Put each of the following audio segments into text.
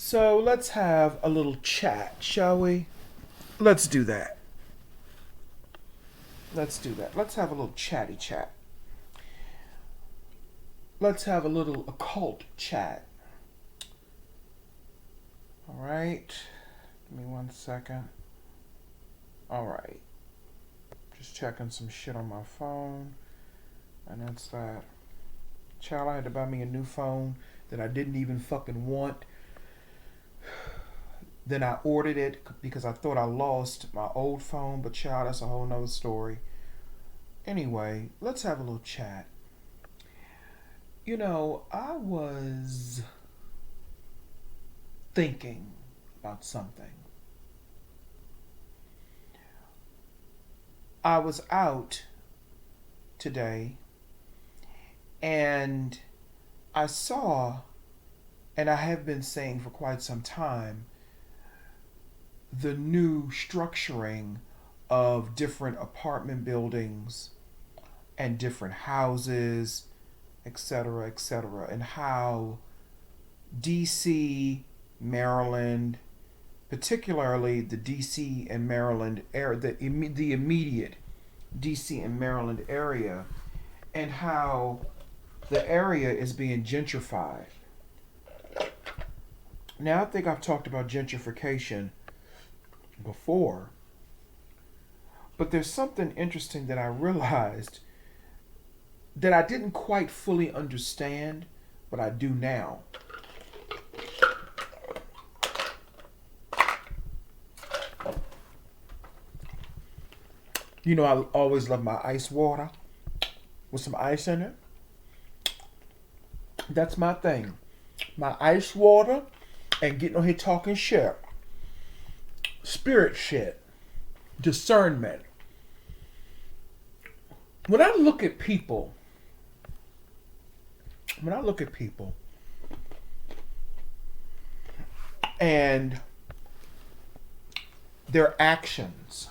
So let's have a little chat, shall we? Let's do that. Let's do that. Let's have a little chatty chat. Let's have a little occult chat. All right. Give me 1 second. All right. Just checking some shit on my phone. And that's that. Child, I had to buy me a new phone that I didn't even fucking want. Then I ordered it because I thought I lost my old phone, but child, that's a whole nother story. Anyway, let's have a little chat. I was thinking about something. I was out today and I saw, and I have been saying for quite some time, the new structuring of different apartment buildings and different houses, etc., and how DC, Maryland, particularly the DC and Maryland area, the immediate DC and Maryland area, and how the area is being gentrified. Now, I think I've talked about gentrification before, but there's something interesting that I realized that I didn't quite fully understand, but I do now. I always love my ice water with some ice in it. That's my thing. My ice water and getting on here talking shit. Spirit shit. Discernment. When I look at people and their actions,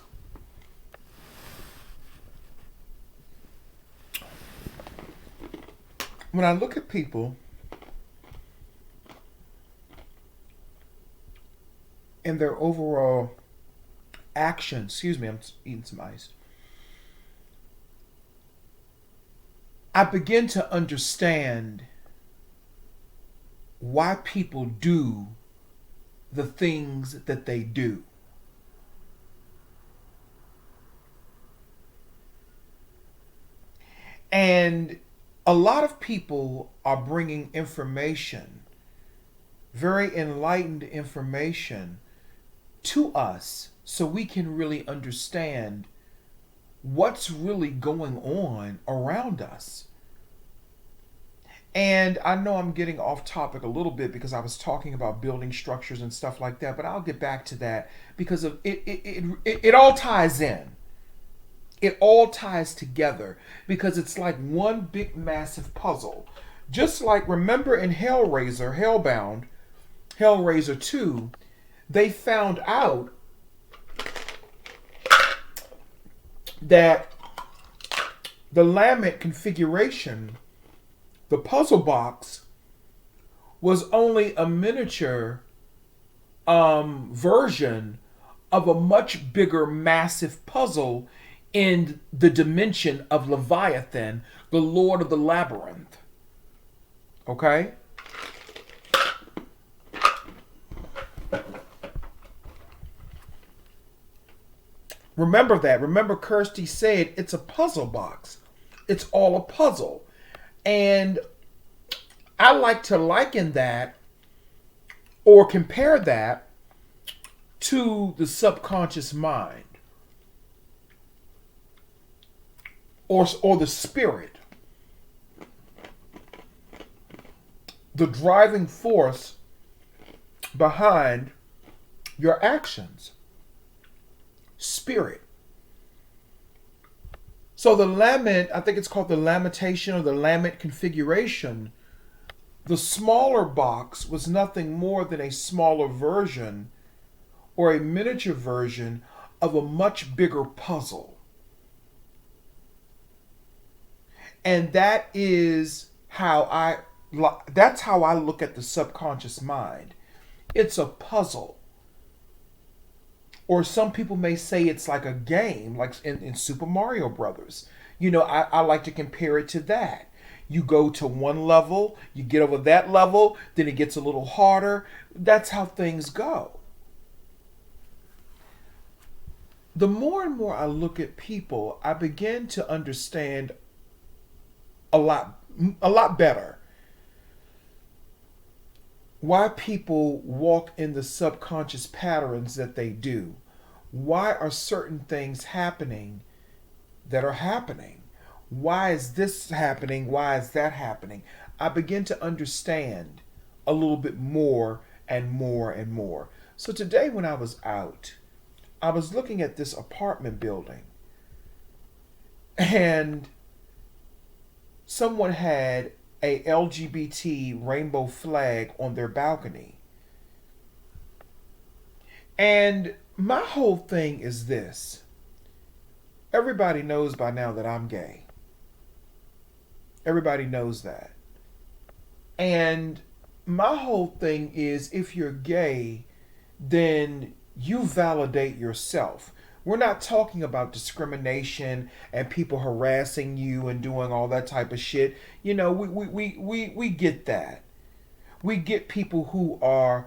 when I look at people and their overall actions, excuse me, I'm eating some ice. I begin to understand why people do the things that they do. And a lot of people are bringing information, very enlightened information, to us so we can really understand what's really going on around us. And I know I'm getting off topic a little bit because I was talking about building structures and stuff like that, but I'll get back to that because of it all ties in. It all ties together because it's like one big massive puzzle. Just like, remember in Hellbound, Hellraiser 2, they found out that the laminate configuration, the puzzle box, was only a miniature version of a much bigger, massive puzzle in the dimension of Leviathan, the Lord of the Labyrinth. Okay? Remember that. Remember Kirsty said it's a puzzle box. It's all a puzzle. And I like to liken that or compare that to the subconscious mind or the spirit. The driving force behind your actions. Spirit. So the laminate, I think it's called the lamentation or the laminate configuration, the smaller box was nothing more than a smaller version or a miniature version of a much bigger puzzle. And that's how I look at the subconscious mind. It's a puzzle. Or some people may say it's like a game, like in Super Mario Brothers. I like to compare it to that. You go to one level, you get over that level, then it gets a little harder. That's how things go. The more and more I look at people, I begin to understand a lot a lot better why people walk in the subconscious patterns that they do. Why are certain things happening that are happening? Why is this happening? Why is that happening? I begin to understand a little bit more and more and more. So today, when I was out, I was looking at this apartment building, and someone had a LGBT rainbow flag on their balcony. And my whole thing is this. Everybody knows by now that I'm gay. Everybody knows that. And my whole thing is, if you're gay, then you validate yourself. We're not talking about discrimination and people harassing you and doing all that type of shit. We get that. We get people who are,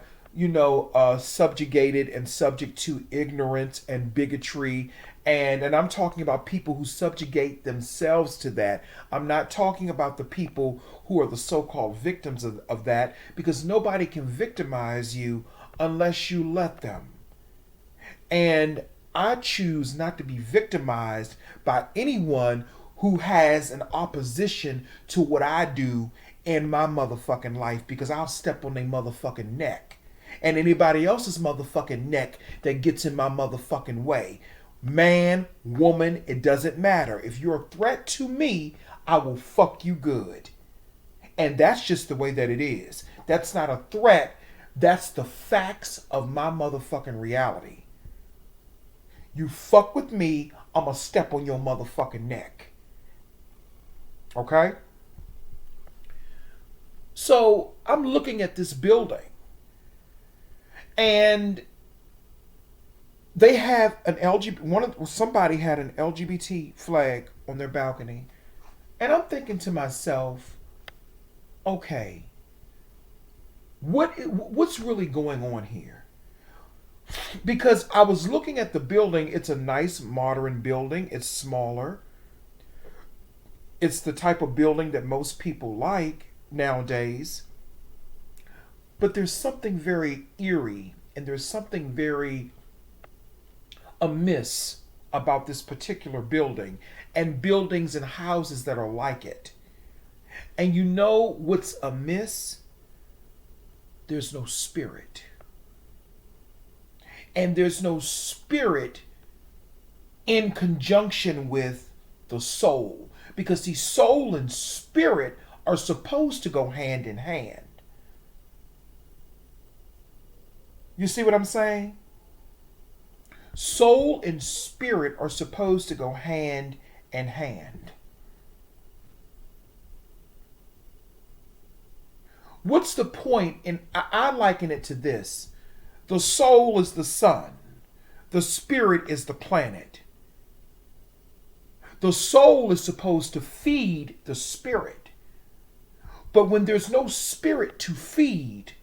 subjugated and subject to ignorance and bigotry. And I'm talking about people who subjugate themselves to that. I'm not talking about the people who are the so-called victims of that, because nobody can victimize you unless you let them. And I choose not to be victimized by anyone who has an opposition to what I do in my motherfucking life, because I'll step on their motherfucking neck. And anybody else's motherfucking neck that gets in my motherfucking way. Man, woman, it doesn't matter. If you're a threat to me, I will fuck you good. And that's just the way that it is. That's not a threat. That's the facts of my motherfucking reality. You fuck with me, I'm gonna step on your motherfucking neck. Okay? So I'm looking at this building, and they have an somebody had an LGBT flag on their balcony. And I'm thinking to myself, okay, what's really going on here? Because I was looking at the building. It's a nice modern building. It's smaller. It's the type of building that most people like nowadays. But there's something very eerie, and there's something very amiss about this particular building and buildings and houses that are like it. And you know what's amiss? There's no spirit. And there's no spirit in conjunction with the soul. Because the soul and spirit are supposed to go hand in hand. You see what I'm saying? Soul and spirit are supposed to go hand in hand. What's the point? And I liken it to this. The soul is the sun. The spirit is the planet. The soul is supposed to feed the spirit. But when there's no spirit to feed,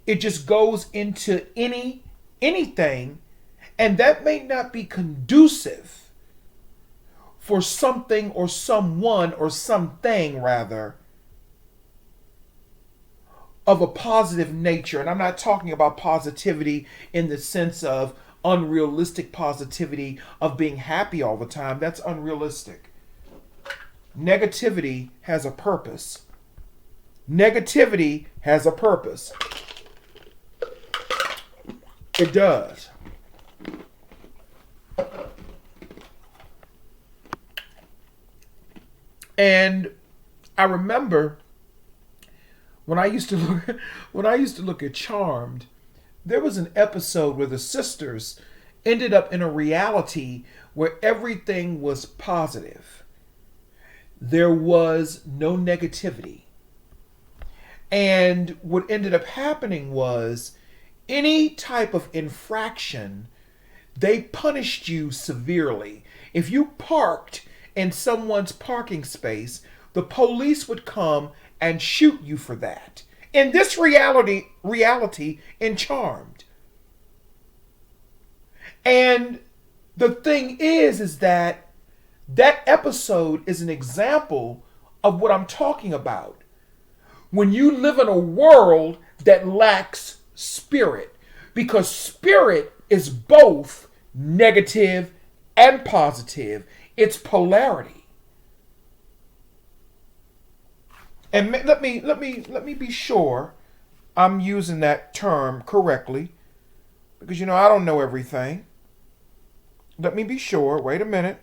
it just goes into anything, and that may not be conducive for something or someone or something, rather, of a positive nature. And I'm not talking about positivity in the sense of unrealistic positivity of being happy all the time. That's unrealistic. Negativity has a purpose. Negativity has a purpose. It does. And I remember when I used to look at Charmed, there was an episode where the sisters ended up in a reality where everything was positive. There was no negativity. And what ended up happening was any type of infraction, they punished you severely. If you parked in someone's parking space, the police would come and shoot you for that. In this reality in Charmed. And the thing is that episode is an example of what I'm talking about. When you live in a world that lacks spirit, because spirit is both negative and positive, it's polarity. And let me be sure I'm using that term correctly, because I don't know everything. Let me be sure. Wait a minute.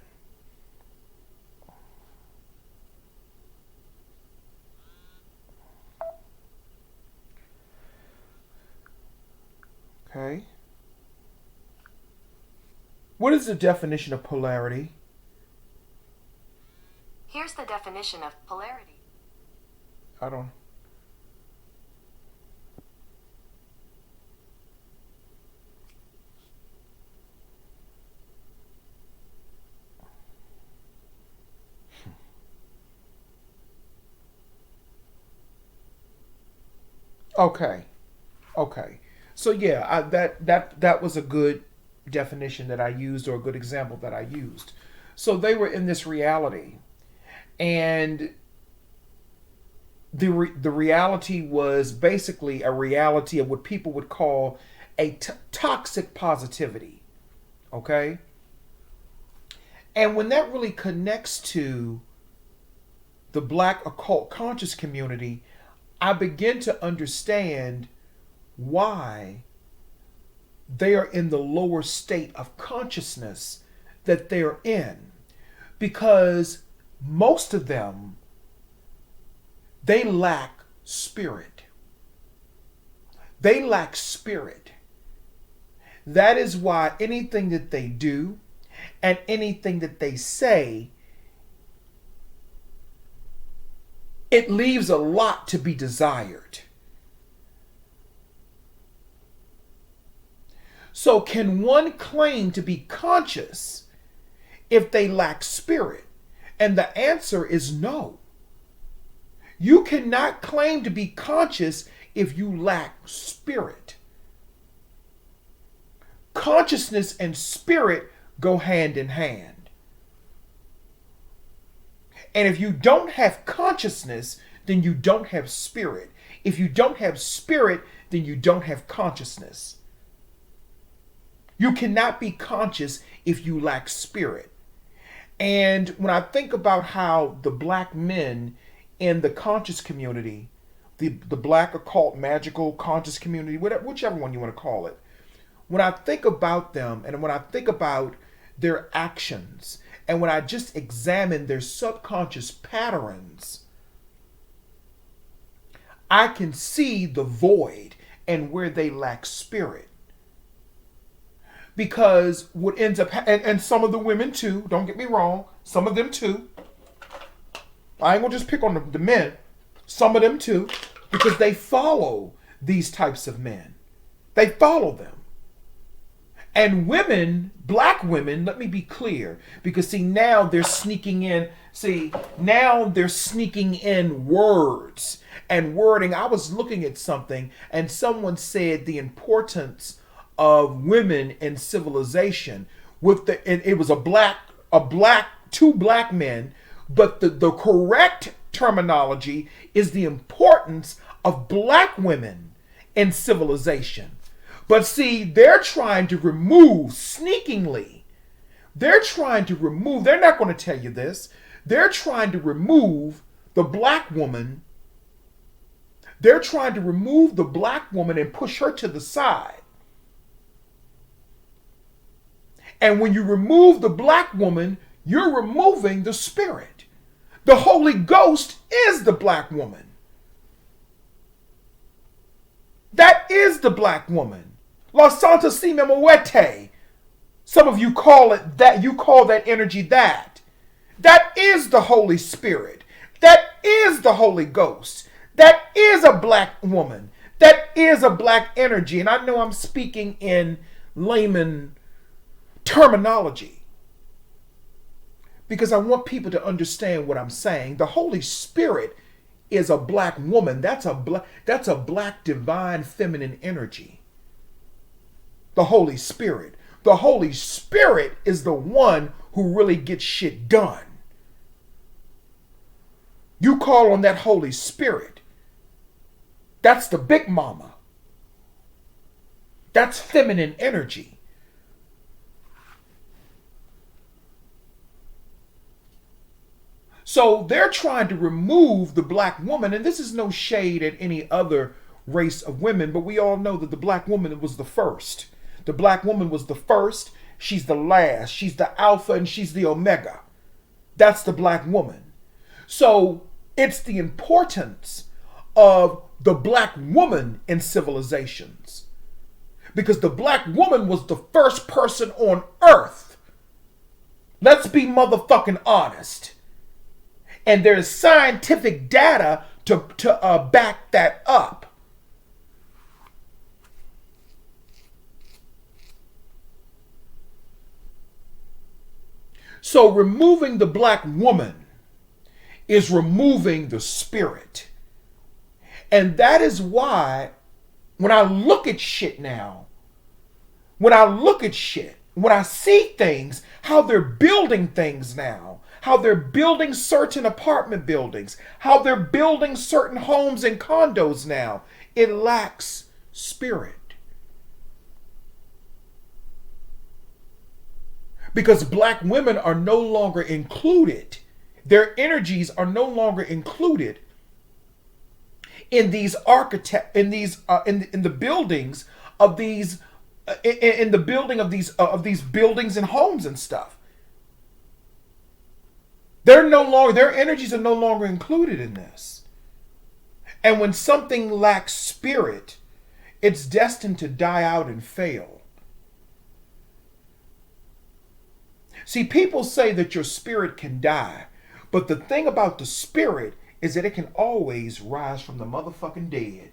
Okay. What is the definition of polarity? Here's the definition of polarity. I don't. Okay. Okay. So yeah, that was a good definition that I used, or a good example that I used. So they were in this reality, and the reality was basically a reality of what people would call a toxic positivity. Okay? And when that really connects to the Black occult conscious community, I begin to understand why they are in the lower state of consciousness that they're in. Because most of them, they lack spirit. They lack spirit. That is why anything that they do and anything that they say, it leaves a lot to be desired. So can one claim to be conscious if they lack spirit? And the answer is no. You cannot claim to be conscious if you lack spirit. Consciousness and spirit go hand in hand. And if you don't have consciousness, then you don't have spirit. If you don't have spirit, then you don't have consciousness. You cannot be conscious if you lack spirit. And when I think about how the Black men in the conscious community, the Black occult magical conscious community, whichever one you want to call it, when I think about them and when I think about their actions, and when I just examine their subconscious patterns, I can see the void and where they lack spirit. Because what ends up, and some of the women too, don't get me wrong, some of them too. I ain't gonna just pick on the men. Some of them too, because they follow these types of men. They follow them. And women, Black women, let me be clear, because see, now they're sneaking in words and wording. I was looking at something and someone said the importance of women in civilization. It was two black men, but the correct terminology is the importance of Black women in civilization. But see, they're trying to remove sneakingly. They're not going to tell you this. They're trying to remove the Black woman. They're trying to remove the Black woman and push her to the side. And when you remove the Black woman, you're removing the spirit. The Holy Ghost is the Black woman. That is the Black woman. La Santa Si Me Muerte. Some of you call it that. You call that energy that. That is the Holy Spirit. That is the Holy Ghost. That is a black woman. That is a black energy. And I know I'm speaking in layman terminology because I want people to understand what I'm saying. The Holy Spirit is a black woman. That's a black divine feminine energy. The Holy Spirit. The Holy Spirit is the one who really gets shit done. You call on that Holy Spirit. That's the big mama. That's feminine energy. So they're trying to remove the black woman, and this is no shade at any other race of women, but we all know that the black woman was the first. The black woman was the first. She's the last. She's the alpha and she's the omega. That's the black woman. So it's the importance of the black woman in civilizations. Because the black woman was the first person on earth. Let's be motherfucking honest. And there's scientific data to back that up. So removing the black woman is removing the spirit. And that is why when I look at shit now, when I see things, how they're building things now, how they're building certain apartment buildings, how they're building certain homes and condos now, it lacks spirit. Because black women are no longer included. Their energies are no longer included in these in the buildings of these in the building of these buildings and homes and stuff. Their energies are no longer included in this. And when something lacks spirit, it's destined to die out and fail. See, people say that your spirit can die, but the thing about the spirit is that it can always rise from the motherfucking dead.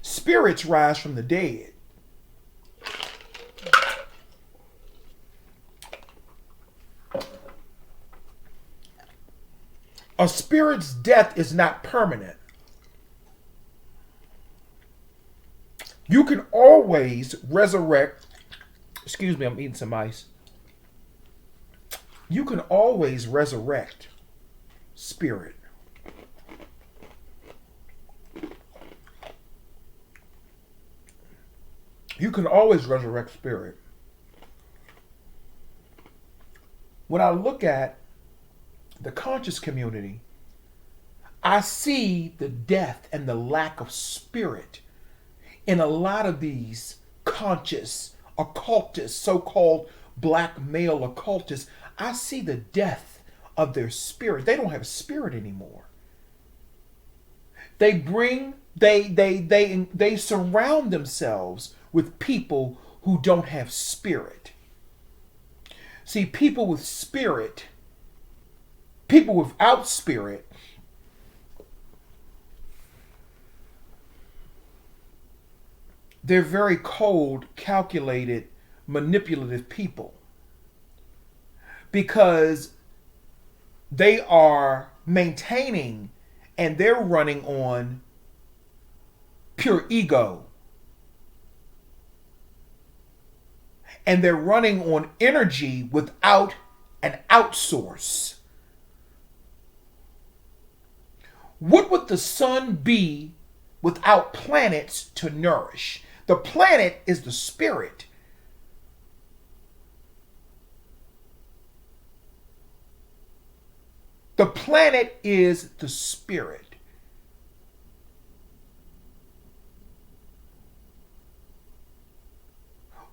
Spirits rise from the dead. A spirit's death is not permanent. You can always resurrect. Excuse me, I'm eating some ice. You can always resurrect spirit. You can always resurrect spirit. When I look at the conscious community, I see the death and the lack of spirit in a lot of these conscious occultists, so-called black male occultists. I see the death of their spirit. They don't have spirit anymore. They surround themselves with people who don't have spirit. See, people without spirit, they're very cold, calculated, manipulative people. Because they are maintaining and they're running on pure ego. And they're running on energy without an outsource. What would the sun be without planets to nourish? The planet is the spirit. The planet is the spirit.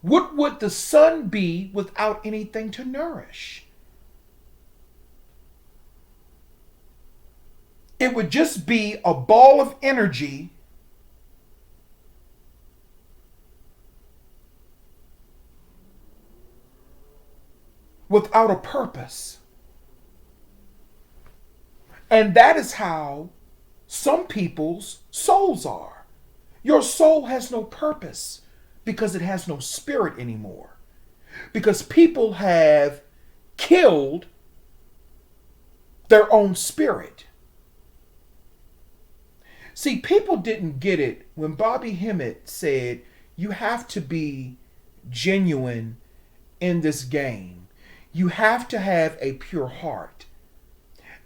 What would the sun be without anything to nourish? It would just be a ball of energy without a purpose. And that is how some people's souls are. Your soul has no purpose because it has no spirit anymore. Because people have killed their own spirit. See, people didn't get it when Bobby Hemmett said, you have to be genuine in this game. You have to have a pure heart.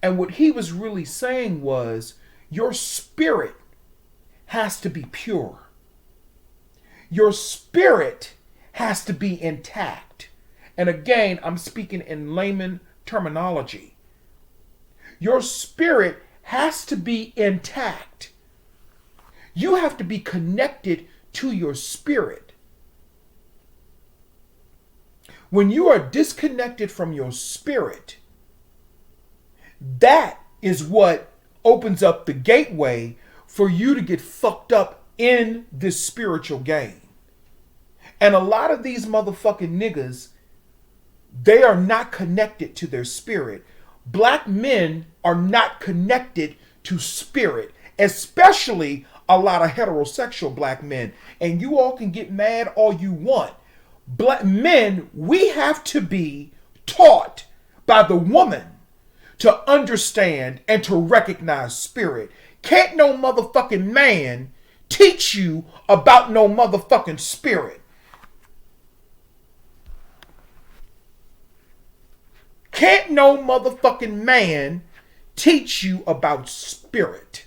And what he was really saying was, your spirit has to be pure. Your spirit has to be intact. And again, I'm speaking in layman terminology. Your spirit has to be intact. You have to be connected to your spirit. When you are disconnected from your spirit, that is what opens up the gateway for you to get fucked up in this spiritual game. And a lot of these motherfucking niggas, they are not connected to their spirit. Black men are not connected to spirit, especially a lot of heterosexual black men. And you all can get mad all you want. Black men, we have to be taught by the woman to understand and to recognize spirit. Can't no motherfucking man teach you about no motherfucking spirit. Can't no motherfucking man teach you about spirit.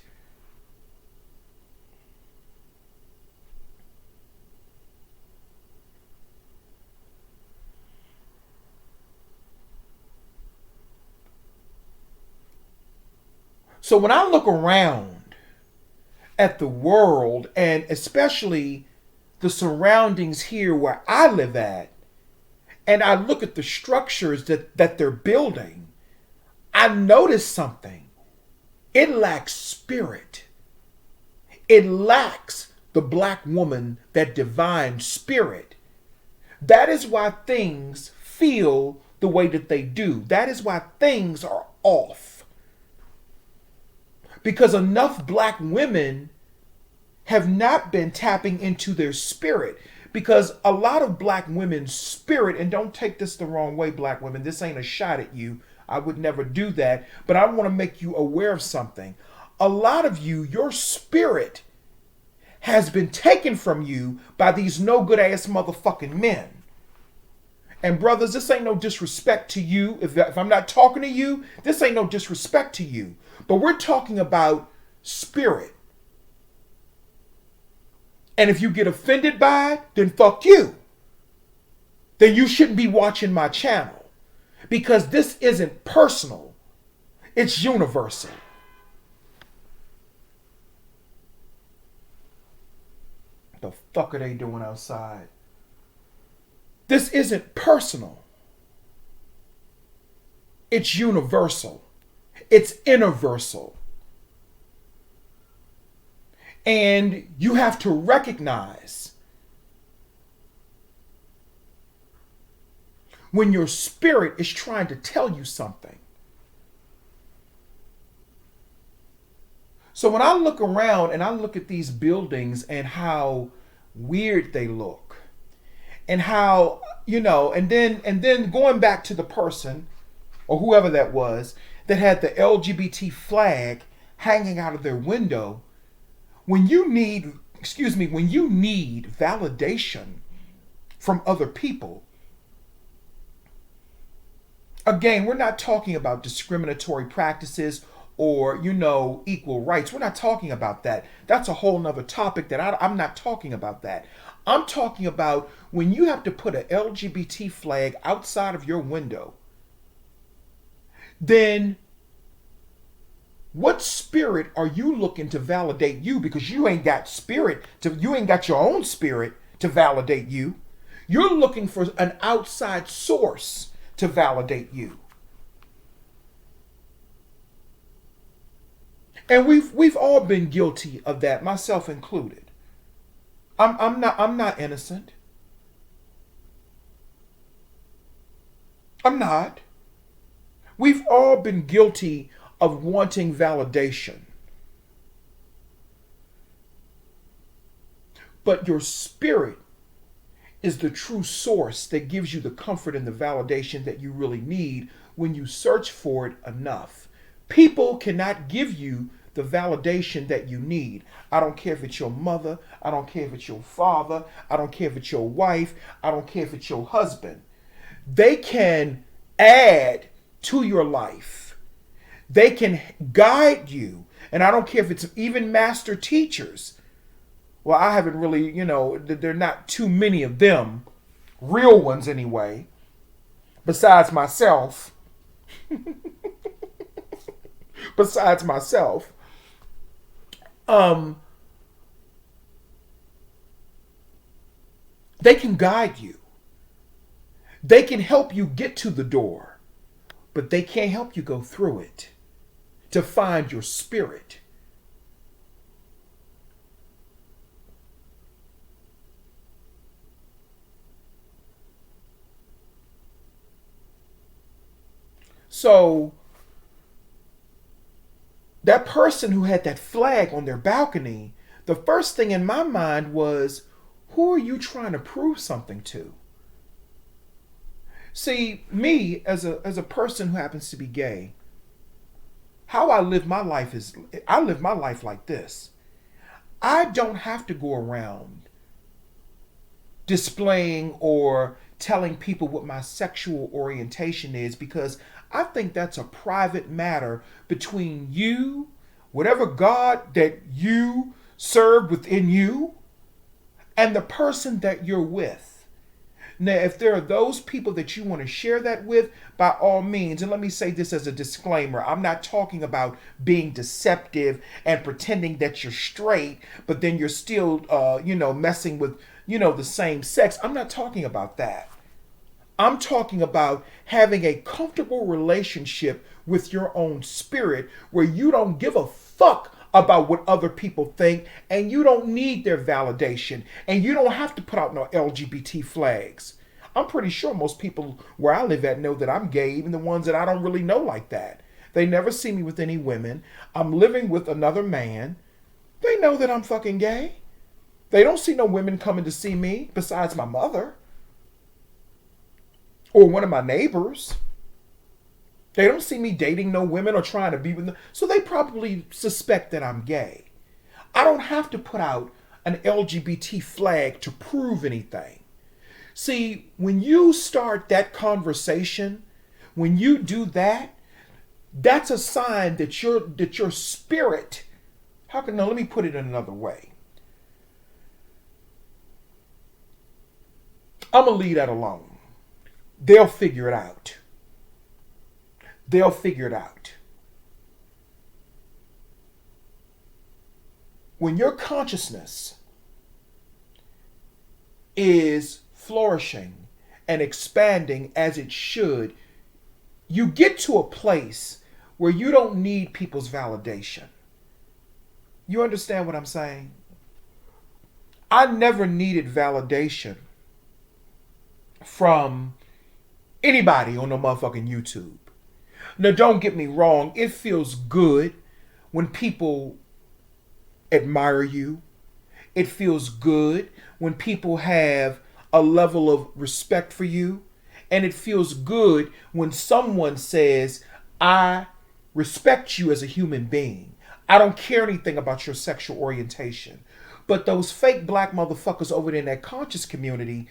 So when I look around at the world, and especially the surroundings here where I live at, and I look at the structures that they're building, I notice something. It lacks spirit. It lacks the black woman, that divine spirit. That is why things feel the way that they do. That is why things are off. Because enough black women have not been tapping into their spirit. Because a lot of black women's spirit, and don't take this the wrong way, black women, this ain't a shot at you. I would never do that. But I want to make you aware of something. A lot of you, your spirit has been taken from you by these no good ass motherfucking men. And brothers, this ain't no disrespect to you. If I'm not talking to you, this ain't no disrespect to you. But we're talking about spirit. And if you get offended by it, then fuck you. Then you shouldn't be watching my channel. Because this isn't personal. It's universal. What the fuck are they doing outside? This isn't personal. It's universal. It's universal. And you have to recognize when your spirit is trying to tell you something. So when I look around and I look at these buildings and how weird they look, and how, and then going back to the person or whoever that was that had the LGBT flag hanging out of their window, when you need validation from other people, again, we're not talking about discriminatory practices or, equal rights. We're not talking about that. That's a whole nother topic that I'm not talking about that. I'm talking about when you have to put an LGBT flag outside of your window, then what spirit are you looking to validate you? Because you ain't got your own spirit to validate you. You're looking for an outside source to validate you. And we've all been guilty of that, myself included. I'm not innocent. I'm not. We've all been guilty of wanting validation. But your spirit is the true source that gives you the comfort and the validation that you really need when you search for it enough. People cannot give you the validation that you need. I don't care if it's your mother. I don't care if it's your father. I don't care if it's your wife. I don't care if it's your husband. They can add to your life. They can guide you. And I don't care if it's even master teachers. Well, I haven't really, there are not too many of them, real ones anyway, besides myself. Besides myself. They can guide you. They can help you get to the door, but they can't help you go through it to find your spirit. So that person who had that flag on their balcony, the first thing in my mind was, who are you trying to prove something to? See, me as a person who happens to be gay, how I live my life is, I live my life like this. I don't have to go around displaying or telling people what my sexual orientation is, because I think that's a private matter between you, whatever God that you serve within you, and the person that you're with. Now, if there are those people that you want to share that with, by all means, and let me say this as a disclaimer, I'm not talking about being deceptive and pretending that you're straight, but then you're still, messing with, the same sex. I'm not talking about that. I'm talking about having a comfortable relationship with your own spirit where you don't give a fuck about what other people think and you don't need their validation and you don't have to put out no LGBT flags. I'm pretty sure most people where I live at know that I'm gay, even the ones that I don't really know like that. They never see me with any women. I'm living with another man. They know that I'm fucking gay. They don't see no women coming to see me besides my mother. Or one of my neighbors. They don't see me dating no women or trying to be with them. So they probably suspect that I'm gay. I don't have to put out an LGBT flag to prove anything. See, when you start that conversation, when you do that, that's a sign that your spirit, let me put it in another way. I'm going to leave that alone. They'll figure it out. They'll figure it out. When your consciousness is flourishing and expanding as it should, you get to a place where you don't need people's validation. You understand what I'm saying? I never needed validation from anybody on no motherfucking YouTube. Now, don't get me wrong. It feels good when people admire you. It feels good when people have a level of respect for you. And it feels good when someone says, I respect you as a human being. I don't care anything about your sexual orientation. But those fake black motherfuckers over there in that conscious community,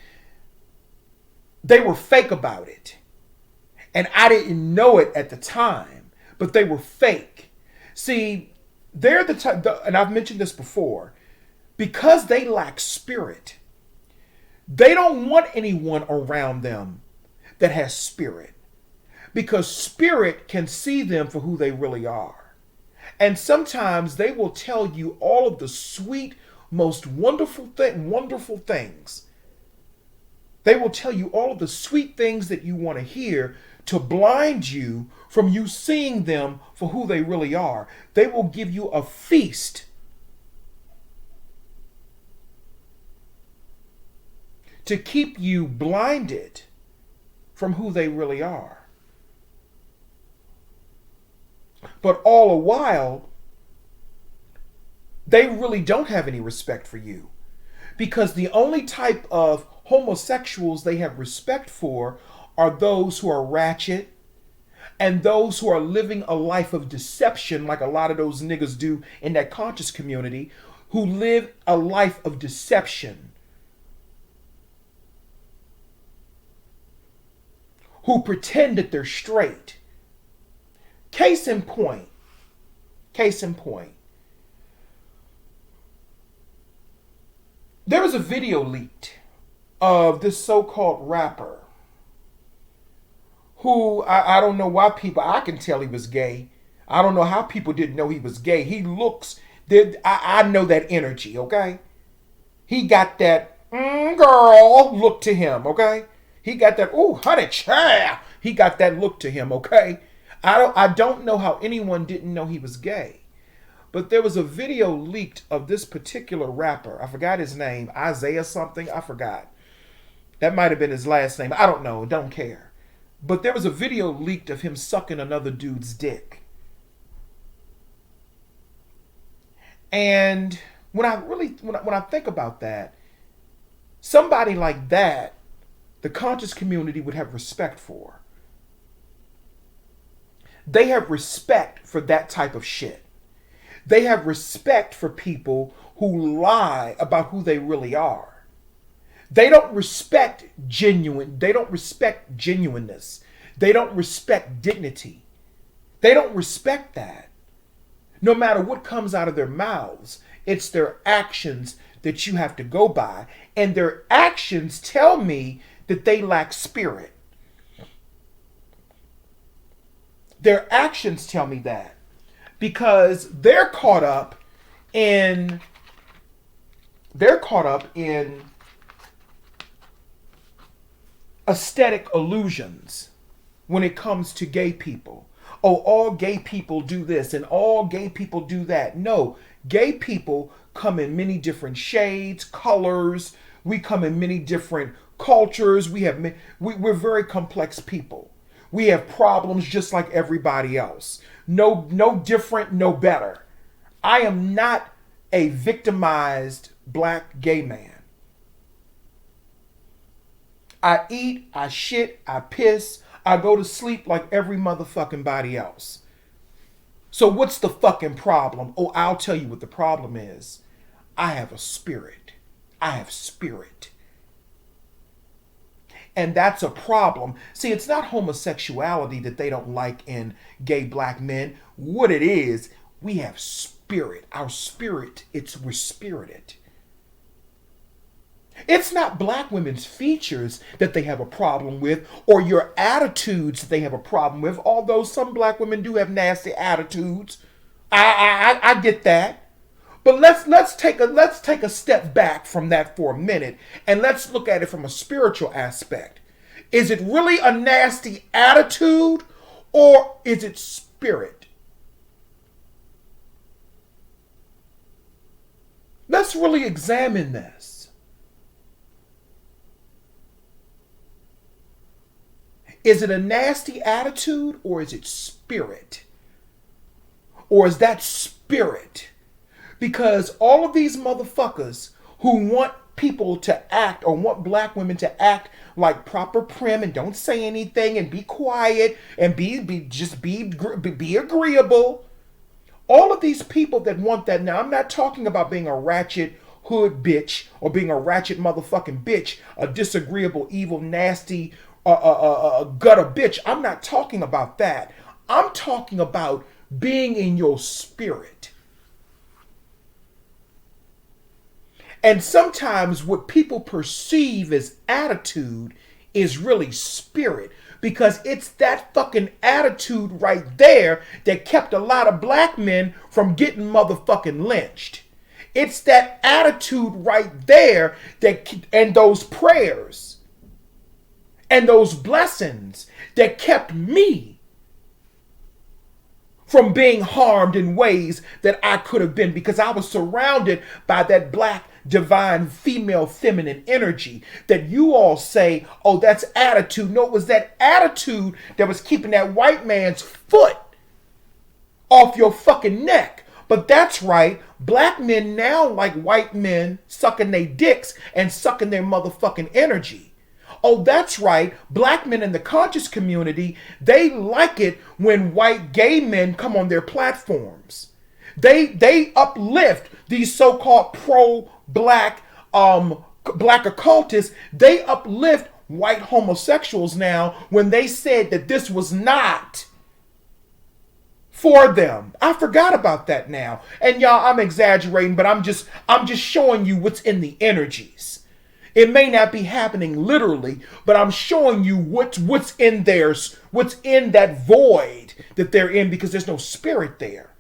they were fake about it. And I didn't know it at the time, but they were fake. See, they're the type, and I've mentioned this before, because they lack spirit, they don't want anyone around them that has spirit. Because spirit can see them for who they really are. And sometimes they will tell you all of the sweet, most wonderful things. They will tell you all of the sweet things that you want to hear to blind you from you seeing them for who they really are. They will give you a feast to keep you blinded from who they really are. But all the while, they really don't have any respect for you. Because the only type of homosexuals they have respect for are those who are ratchet and those who are living a life of deception, like a lot of those niggas do in that conscious community, who live a life of deception, who pretend that they're straight. Case in point, there was a video leaked of this so-called rapper who I don't know why people, I can tell he was gay. I don't know how people didn't know he was gay. He looks, I know that energy, okay? He got that girl look to him, okay? He got that, ooh, honey, child. He got that look to him, okay? I don't know how anyone didn't know he was gay. But there was a video leaked of this particular rapper. I forgot his name. Isaiah something. I forgot. That might have been his last name. I don't know. Don't care. But there was a video leaked of him sucking another dude's dick. And when I think about that, somebody like that, the conscious community would have respect for. They have respect for that type of shit. They have respect for people who lie about who they really are. They don't respect genuineness. They don't respect dignity. They don't respect that. No matter what comes out of their mouths, it's their actions that you have to go by. And their actions tell me that they lack spirit. Their actions tell me that. Because they're caught up in aesthetic illusions when it comes to gay people. Oh, all gay people do this and all gay people do that. No, gay people come in many different shades, colors. We come in many different cultures. We're very complex people. We have problems just like everybody else. No different, no better. I am not a victimized black gay man. I eat, I shit, I piss, I go to sleep like every motherfucking body else. So what's the fucking problem? Oh, I'll tell you what the problem is. I have a spirit. I have spirit. And that's a problem. See, it's not homosexuality that they don't like in gay black men. What it is, we have spirit. Our spirit, we're spirited. It's not black women's features that they have a problem with or your attitudes that they have a problem with, although some black women do have nasty attitudes. I get that. But let's take a step back from that for a minute and let's look at it from a spiritual aspect. Is it really a nasty attitude or is it spirit? Let's really examine this. Is it a nasty attitude or is it spirit? Or is that spirit? Because all of these motherfuckers who want people to act or want black women to act like proper prim and don't say anything and be quiet and be agreeable. All of these people that want that. Now, I'm not talking about being a ratchet hood bitch or being a ratchet motherfucking bitch, a disagreeable, evil, nasty, gutter bitch. I'm not talking about that. I'm talking about being in your spirit. And sometimes what people perceive as attitude is really spirit, because it's that fucking attitude right there that kept a lot of black men from getting motherfucking lynched. It's that attitude right there and those prayers and those blessings that kept me from being harmed in ways that I could have been, because I was surrounded by that black divine female feminine energy that you all say, oh, that's attitude. No, it was that attitude that was keeping that white man's foot off your fucking neck. But that's right, black men now like white men sucking their dicks and sucking their motherfucking energy. Oh, that's right, black men in the conscious community, they like it when white gay men come on their platforms. They uplift these so-called pro-black black occultists. They uplift white homosexuals now when they said that this was not for them. I forgot about that now. And y'all, I'm exaggerating, but I'm just showing you what's in the energies. It may not be happening literally, but I'm showing you what's in theirs, what's in that void that they're in, because there's no spirit there.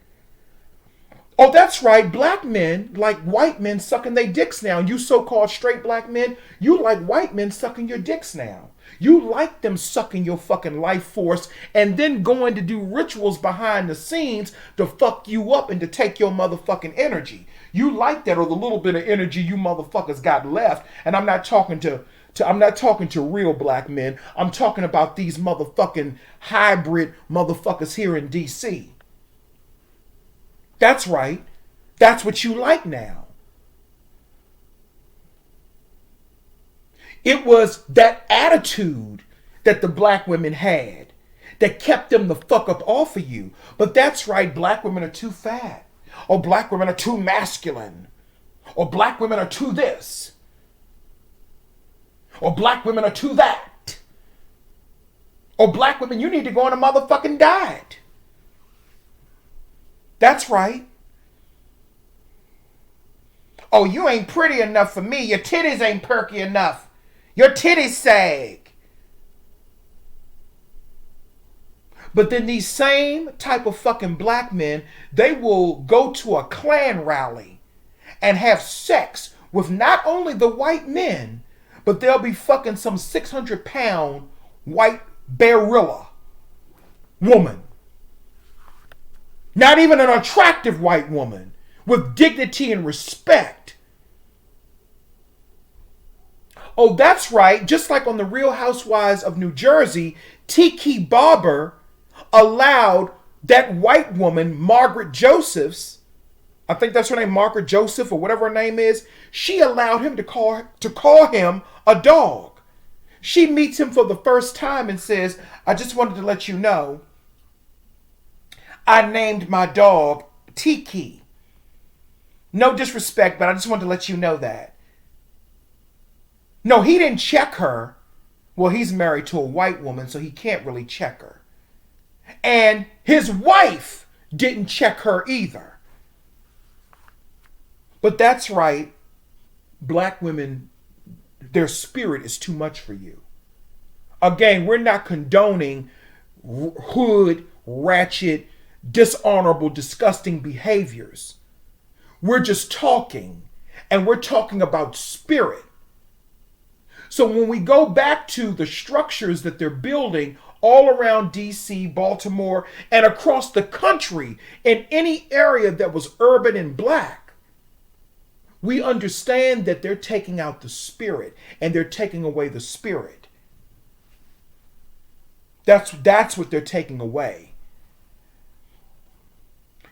Oh, that's right. Black men like white men sucking their dicks now. You so-called straight black men, you like white men sucking your dicks now. You like them sucking your fucking life force and then going to do rituals behind the scenes to fuck you up and to take your motherfucking energy. You like that, or the little bit of energy you motherfuckers got left. And I'm not talking to real black men. I'm talking about these motherfucking hybrid motherfuckers here in DC. That's right. That's what you like now. It was that attitude that the black women had that kept them the fuck up off of you. But that's right, black women are too fat. Or black women are too masculine. Or black women are too this. Or black women are too that. Or black women, you need to go on a motherfucking diet. That's right. Oh, you ain't pretty enough for me. Your titties ain't perky enough. Your titties sag. But then these same type of fucking black men, they will go to a Klan rally and have sex with not only the white men, but they'll be fucking some 600-pound white barilla woman. Not even an attractive white woman with dignity and respect. Oh, that's right. Just like on the Real Housewives of New Jersey, Tiki Barber allowed that white woman, Margaret Josephs, I think that's her name, Margaret Joseph or whatever her name is, she allowed him to call him a dog. She meets him for the first time and says, I just wanted to let you know, I named my dog Tiki. No disrespect, but I just wanted to let you know that. No, he didn't check her. Well, he's married to a white woman, so he can't really check her. And his wife didn't check her either. But that's right. Black women, their spirit is too much for you. Again, we're not condoning hood, ratchet, dishonorable, disgusting behaviors. We're just talking, and we're talking about spirit. So when we go back to the structures that they're building all around DC, Baltimore, and across the country, in any area that was urban and black, we understand that they're taking out the spirit and they're taking away the spirit. That's what they're taking away.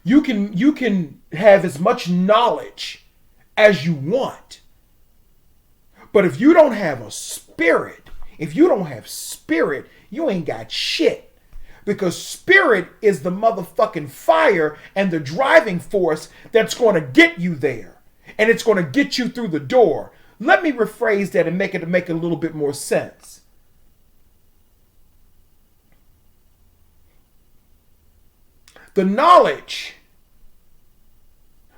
You can have as much knowledge as you want. But if you don't have a spirit, if you don't have spirit, you ain't got shit. Because spirit is the motherfucking fire and the driving force that's going to get you there. And it's going to get you through the door. Let me rephrase that and make it a little bit more sense. The knowledge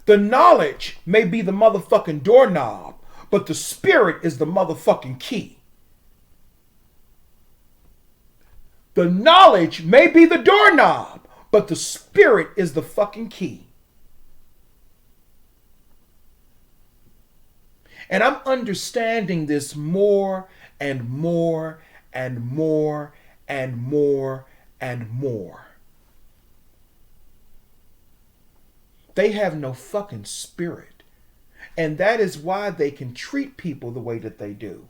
may be the motherfucking doorknob, but the spirit is the motherfucking key. The knowledge may be the doorknob, but the spirit is the fucking key. And I'm understanding this more and more and more and more and more. They have no fucking spirit. And that is why they can treat people the way that they do.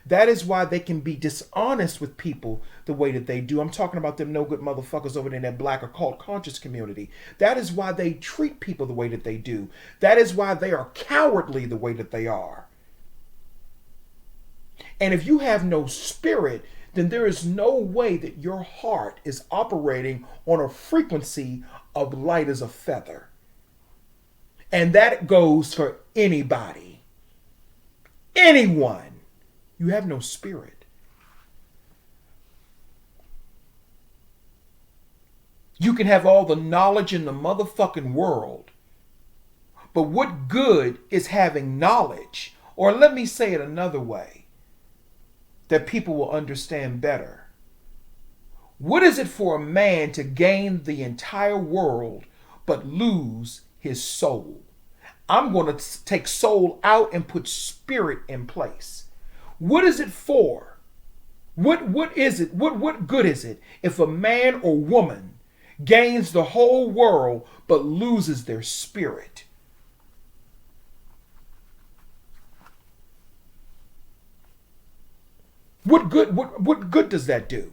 That is why they can be dishonest with people the way that they do. I'm talking about them no good motherfuckers over there in that black occult conscious community. That is why they treat people the way that they do. That is why they are cowardly the way that they are. And if you have no spirit, then there is no way that your heart is operating on a frequency of light as a feather. And that goes for anybody. Anyone. You have no spirit. You can have all the knowledge in the motherfucking world, but what good is having knowledge? Or let me say it another way that people will understand better. What is it for a man to gain the entire world but lose his soul? I'm going to take soul out and put spirit in place. What is it for? What is it? What good is it if a man or woman gains the whole world but loses their spirit? What good does that do?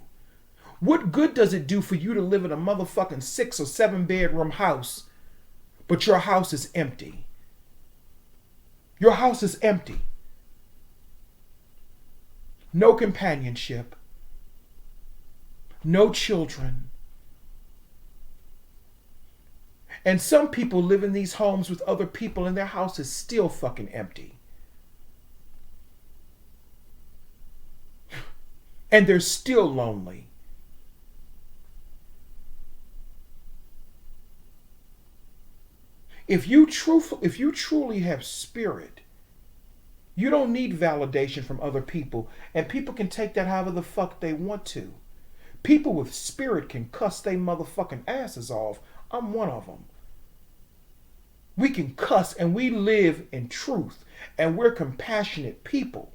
What good does it do for you to live in a motherfucking 6 or 7 bedroom house, but your house is empty? Your house is empty. No companionship. No children. And some people live in these homes with other people and their house is still fucking empty. And they're still lonely. If you truly have spirit, you don't need validation from other people. And people can take that however the fuck they want to. People with spirit can cuss they motherfucking asses off. I'm one of them. We can cuss and we live in truth. And we're compassionate people.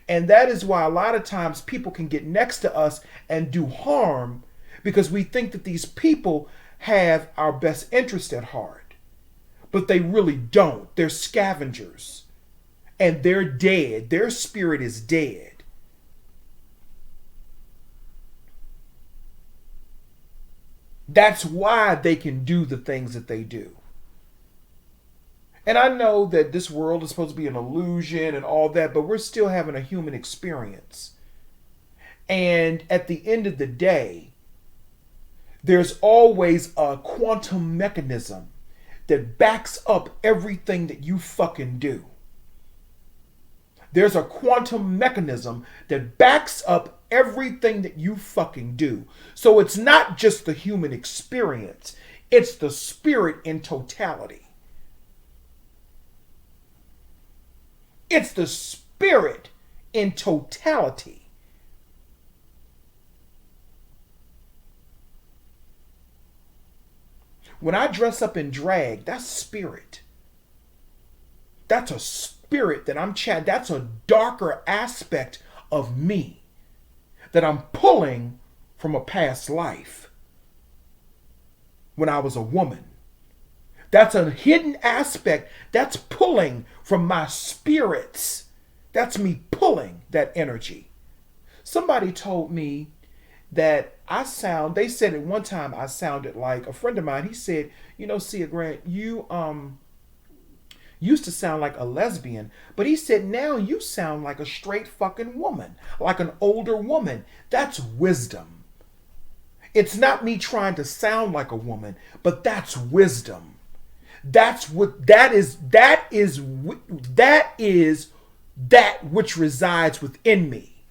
And that is why a lot of times people can get next to us and do harm because we think that these people have our best interest at heart. But they really don't. They're scavengers. And they're dead. Their spirit is dead. That's why they can do the things that they do. And I know that this world is supposed to be an illusion and all that, but we're still having a human experience. And at the end of the day, there's always a quantum mechanism that backs up everything that you fucking do. There's a quantum mechanism that backs up everything that you fucking do. So it's not just the human experience, it's the spirit in totality. It's the spirit in totality. When I dress up in drag, that's spirit. That's a spirit that I'm chatting. That's a darker aspect of me that I'm pulling from a past life when I was a woman. That's a hidden aspect that's pulling from my spirits. That's me pulling that energy. Somebody told me that they said at one time I sounded like a friend of mine. He said, you know, Sia Grant, you used to sound like a lesbian, but he said now you sound like a straight fucking woman, like an older woman. That's wisdom. It's not me trying to sound like a woman, but that's wisdom. That is that which resides within me.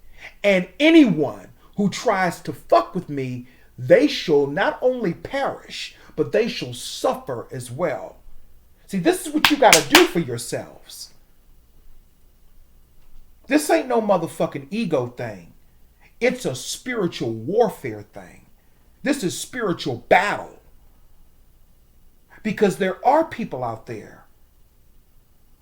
And anyone who tries to fuck with me, they shall not only perish, but they shall suffer as well. See, this is what you got to do for yourselves. This ain't no motherfucking ego thing. It's a spiritual warfare thing. This is spiritual battle. Because there are people out there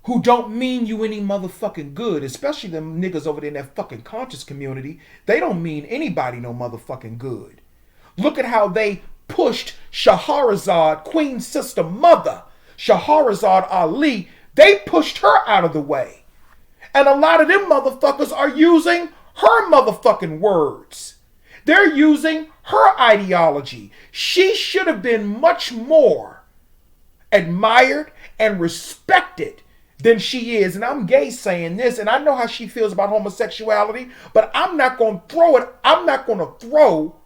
who don't mean you any motherfucking good, especially them niggas over there in that fucking conscious community. They don't mean anybody no motherfucking good. Look at how they pushed Shahrazad, Queen's sister mother, Shahrazad Ali. They pushed her out of the way. And a lot of them motherfuckers are using her motherfucking words. They're using her ideology. She should have been much more admired and respected than she is. And I'm gay saying this, and I know how she feels about homosexuality, but I'm not going to throw it. I'm not going to throw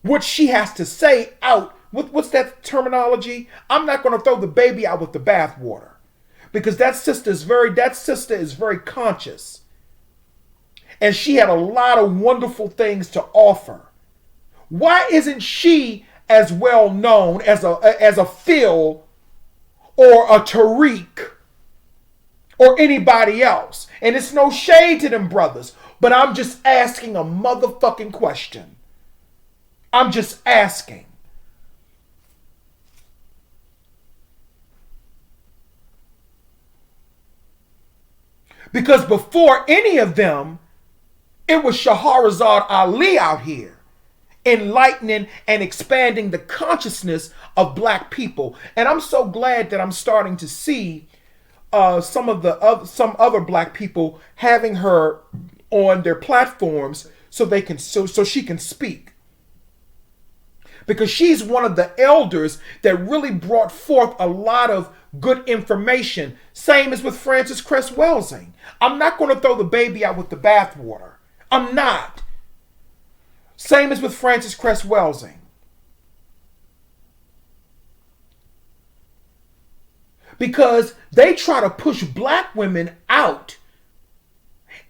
what she has to say out. What's that terminology? I'm not going to throw the baby out with the bathwater, because that sister is very conscious, and she had a lot of wonderful things to offer. Why isn't she as well known as a Phil or a Tariq or anybody else? And it's no shade to them brothers, but I'm just asking a motherfucking question. I'm just asking. Because before any of them, it was Shahrazad Ali out here enlightening and expanding the consciousness of black people. And I'm so glad that I'm starting to see some other black people having her on their platforms so she can speak. Because she's one of the elders that really brought forth a lot of good information. Same as with Frances Cress Welsing. I'm not going to throw the baby out with the bathwater. I'm not. Same as with Frances Cress Welsing. Because they try to push black women out,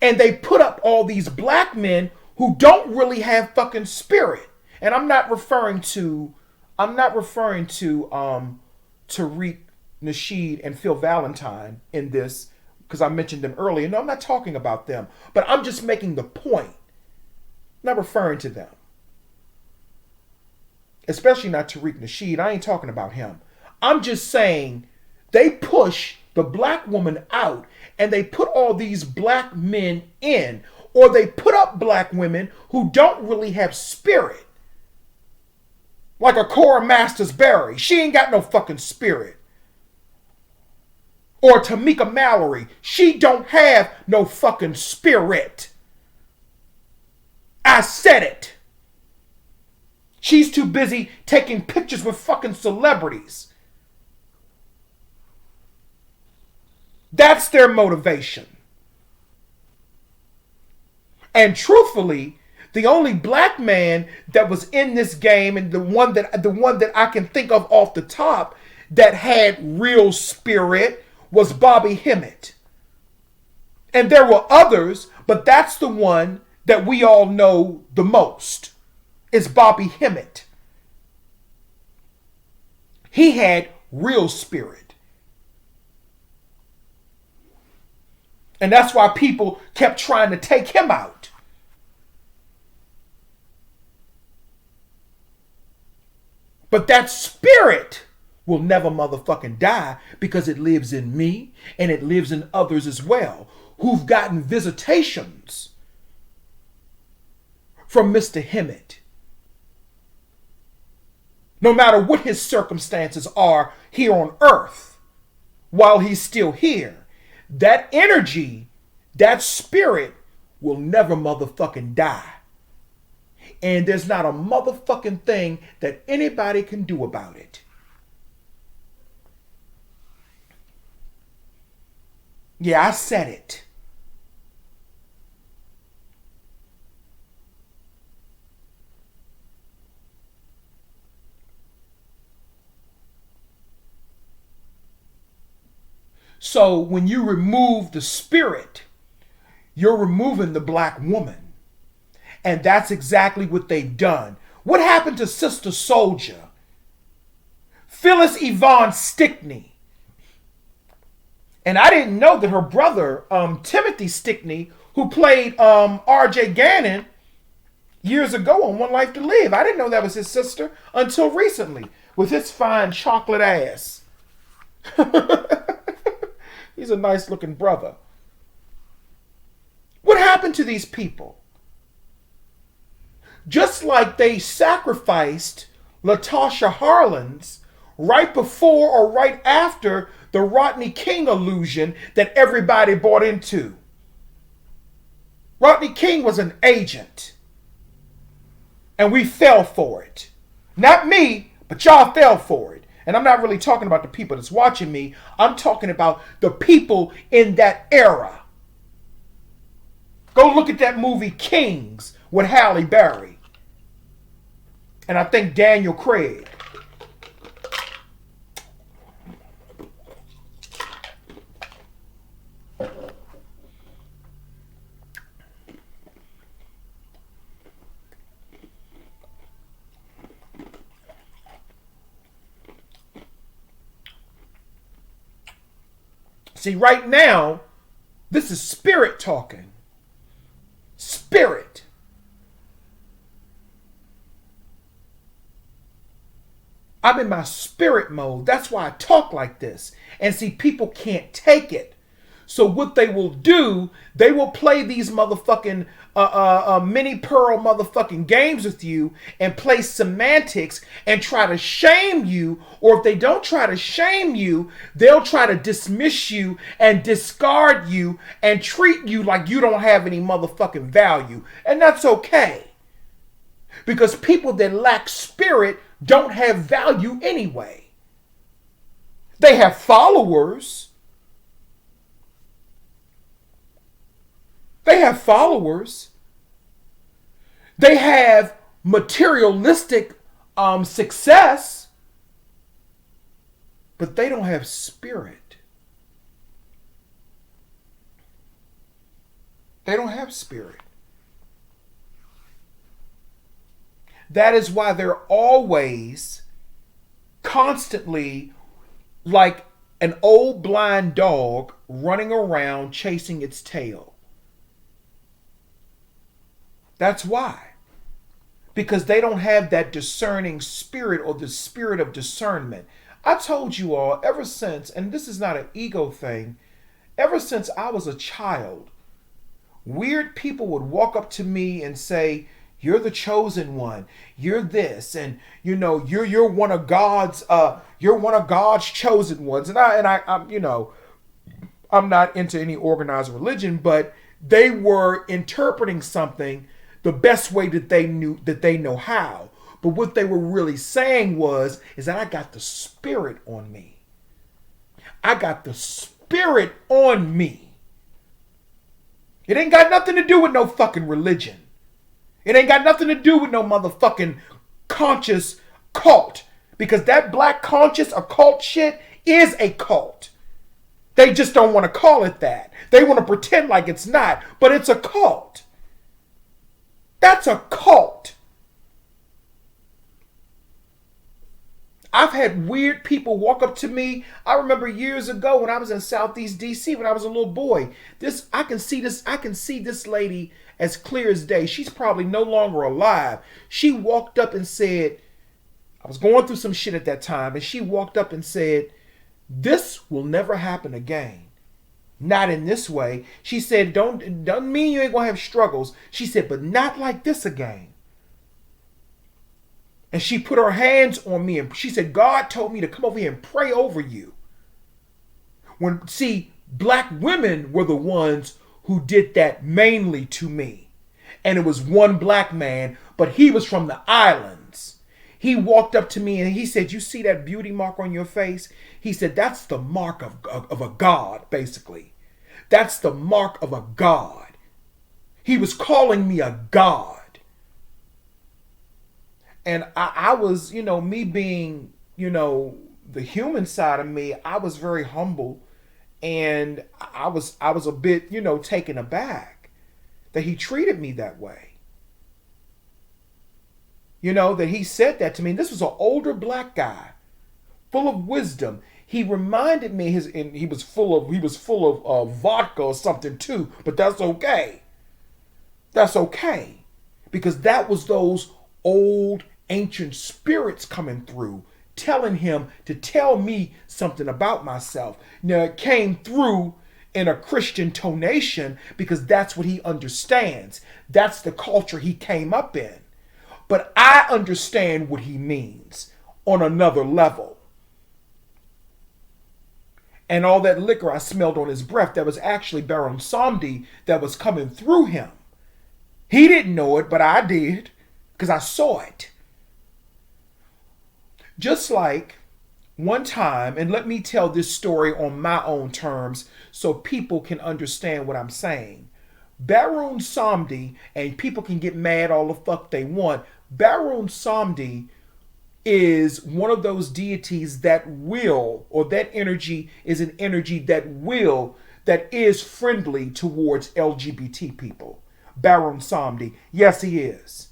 and they put up all these black men who don't really have fucking spirit. And I'm not referring to Tariq Nasheed and Phil Valentine in this, because I mentioned them earlier. No, I'm not talking about them, but I'm just making the point. I'm not referring to them. Especially not Tariq Nasheed. I ain't talking about him. I'm just saying they push the black woman out, and they put all these black men in, or they put up black women who don't really have spirit. Like a Cora Masters Berry. She ain't got no fucking spirit. Or Tamika Mallory. She don't have no fucking spirit. I said it. She's too busy taking pictures with fucking celebrities. That's their motivation. And truthfully, the only black man that was in this game, and the one that I can think of off the top that had real spirit, was Bobby Hemmett. And there were others, but that's the one that we all know the most, is Bobby Hemmett. He had real spirit. And that's why people kept trying to take him out. But that spirit will never motherfucking die, because it lives in me and it lives in others as well, who've gotten visitations from Mr. Hemmett. No matter what his circumstances are here on earth, while he's still here, that energy, that spirit will never motherfucking die. And there's not a motherfucking thing that anybody can do about it. Yeah, I said it. So when you remove the spirit, you're removing the black woman. And that's exactly what they've done. What happened to Sister Soldier? Phyllis Yvonne Stickney. And I didn't know that her brother, Timothy Stickney, who played R.J. Gannon years ago on One Life to Live. I didn't know that was his sister until recently, with his fine chocolate ass. He's a nice looking brother. What happened to these people? Just like they sacrificed Latasha Harlins right before or right after the Rodney King illusion that everybody bought into. Rodney King was an agent, and we fell for it. Not me, but y'all fell for it. And I'm not really talking about the people that's watching me. I'm talking about the people in that era. Go look at that movie Kings with Halle Berry. And I think Daniel Craig. See, right now, this is spirit talking. Spirit. I'm in my spirit mode. That's why I talk like this. And see, people can't take it. So what they will do, they will play these motherfucking mini pearl motherfucking games with you and play semantics and try to shame you. Or if they don't try to shame you, they'll try to dismiss you and discard you and treat you like you don't have any motherfucking value. And that's okay. Because people that lack spirit don't have value anyway. They have followers. They have followers. They have materialistic success. But they don't have spirit. They don't have spirit. That is why they're always constantly like an old blind dog running around chasing its tail. That's why. Because they don't have that discerning spirit or the spirit of discernment. I told you all ever since, and this is not an ego thing, ever since I was a child, weird people would walk up to me and say, "You're the chosen one. You're this, and you're one of God's chosen ones." And I'm not into any organized religion, but they were interpreting something the best way that they know how. But what they were really saying is that I got the spirit on me. I got the spirit on me. It ain't got nothing to do with no fucking religion. It ain't got nothing to do with no motherfucking conscious cult. Because that black conscious occult shit is a cult. They just don't want to call it that. They want to pretend like it's not, but it's a cult. That's a cult. I've had weird people walk up to me. I remember years ago when I was in Southeast DC when I was a little boy. I can see this lady as clear as day. She's probably no longer alive. She walked up and said, I was going through some shit at that time, and she walked up and said, "This will never happen again. Not in this way." She said, doesn't mean you ain't gonna have struggles. She said, but not like this again. And she put her hands on me and she said, "God told me to come over here and pray over you." Black women were the ones who did that mainly to me. And it was one black man, but he was from the islands. He walked up to me and he said, "You see that beauty mark on your face?" He said, "That's the mark of a god, basically. That's the mark of a god." He was calling me a god. And I was, me being, the human side of me, I was very humble. And I was a bit, taken aback that he treated me that way. That he said that to me. And this was an older black guy, full of wisdom. He reminded me he was full of vodka or something too, but that's okay. That's okay. Because that was those old ancient spirits coming through, telling him to tell me something about myself. Now, it came through in a Christian tonation because that's what he understands. That's the culture he came up in. But I understand what he means on another level. And all that liquor I smelled on his breath, that was actually Baron Samdi that was coming through him. He didn't know it, but I did, because I saw it. Just like one time, and let me tell this story on my own terms so people can understand what I'm saying. Baron Samdi, and people can get mad all the fuck they want, Baron Samdi is one of those deities that will, or that energy is an energy that will, that is friendly towards LGBT people. Baron Samdi, yes he is.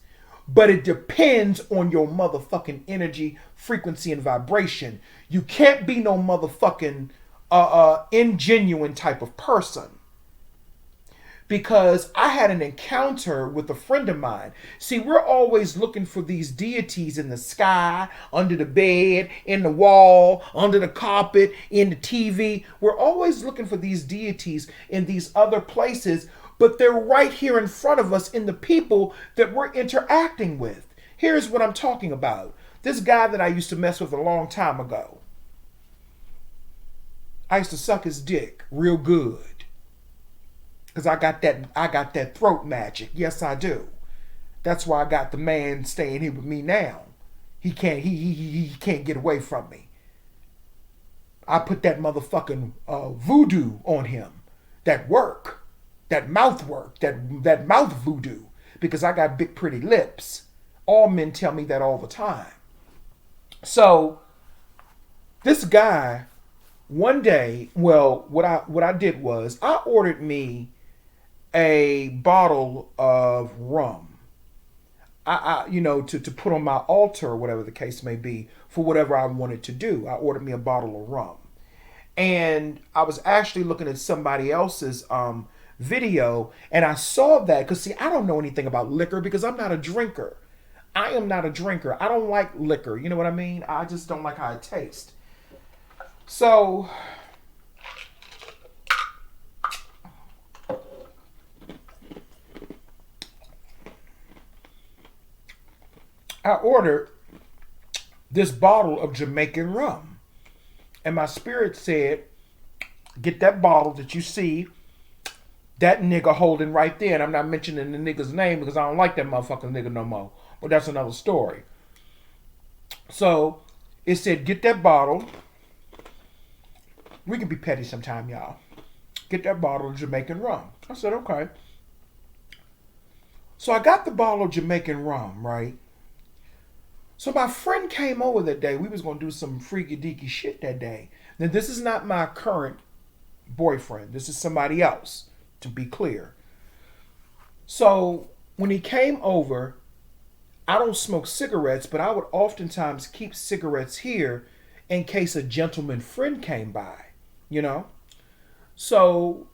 But it depends on your motherfucking energy, frequency, and vibration. You can't be no motherfucking ingenuine type of person. Because I had an encounter with a friend of mine. See, we're always looking for these deities in the sky, under the bed, in the wall, under the carpet, in the TV. We're always looking for these deities in these other places, but they're right here in front of us in the people that we're interacting with. Here's what I'm talking about. This guy that I used to mess with a long time ago. I used to suck his dick real good. Because I got that throat magic. Yes, I do. That's why I got the man staying here with me now. He can't get away from me. I put that motherfucking voodoo on him. That work. That mouth work. That mouth voodoo. Because I got big pretty lips. All men tell me that all the time. So this guy, one day, well, what I did was I ordered me a bottle of rum. To put on my altar or whatever the case may be for whatever I wanted to do. I ordered me a bottle of rum. And I was actually looking at somebody else's video, and I saw that, because see, I don't know anything about liquor because I'm not a drinker. I am not a drinker. I don't like liquor. You know what I mean? I just don't like how it tastes. So I ordered this bottle of Jamaican rum. And my spirit said, get that bottle that you see that nigga holding right there. And I'm not mentioning the nigga's name because I don't like that motherfucking nigga no more. But that's another story. So it said, get that bottle. We can be petty sometime, y'all. Get that bottle of Jamaican rum. I said, okay. So I got the bottle of Jamaican rum, right? So my friend came over that day. We was going to do some freaky deaky shit that day. Now, this is not my current boyfriend. This is somebody else, to be clear. So when he came over, I don't smoke cigarettes, but I would oftentimes keep cigarettes here in case a gentleman friend came by, you know? So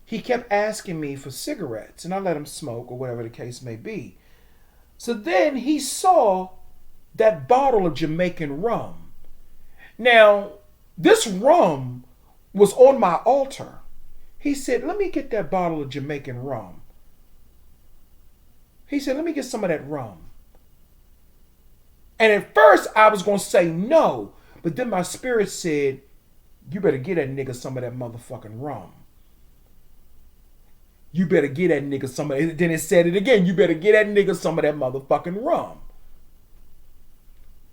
he kept asking me for cigarettes, and I let him smoke or whatever the case may be. So then he saw that bottle of Jamaican rum. Now, this rum was on my altar. He said, let me get that bottle of Jamaican rum. He said, let me get some of that rum. And at first I was going to say no. But then my spirit said, you better get that nigga some of that motherfucking rum. You better get that nigga some of it. Then it said it again. You better get that nigga some of that motherfucking rum.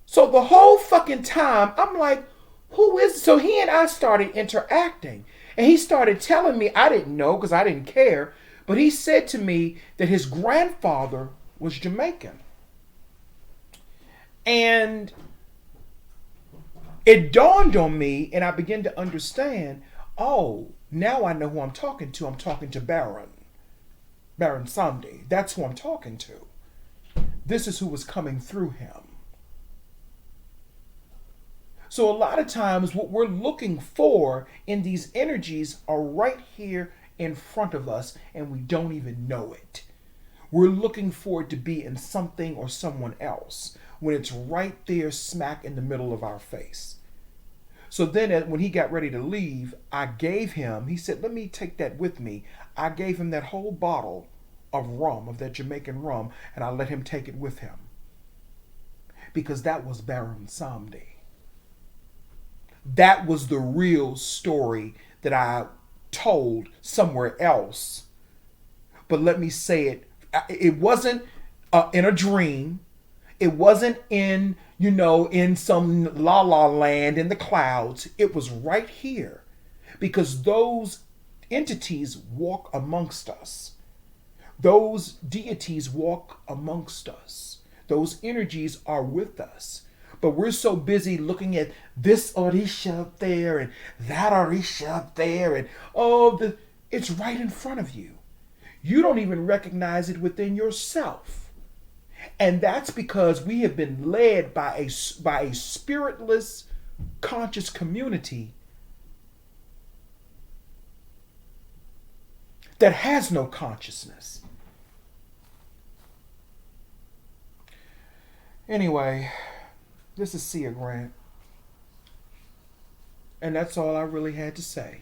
So the whole fucking time, I'm like, who is... So he and I started interacting. And he started telling me, I didn't know because I didn't care. But he said to me that his grandfather was Jamaican. And it dawned on me, and I began to understand, oh, now I know who I'm talking to. I'm talking to Baron Samdi. That's who I'm talking to. This is who was coming through him. So a lot of times what we're looking for in these energies are right here in front of us, and we don't even know it. We're looking for it to be in something or someone else when it's right there smack in the middle of our face. So then when he got ready to leave, I gave him, he said, let me take that with me. I gave him that whole bottle of rum, of that Jamaican rum, and I let him take it with him. Because that was Baron Samdi. That was the real story that I told somewhere else. But let me say it, it wasn't in a dream. It wasn't in, in some la la land in the clouds. It was right here because those entities walk amongst us. Those deities walk amongst us. Those energies are with us. But we're so busy looking at this Orisha up there and that Orisha up there, and it's right in front of you. You don't even recognize it within yourself. And that's because we have been led by a spiritless, conscious community that has no consciousness. Anyway, this is Sia Grant. And that's all I really had to say.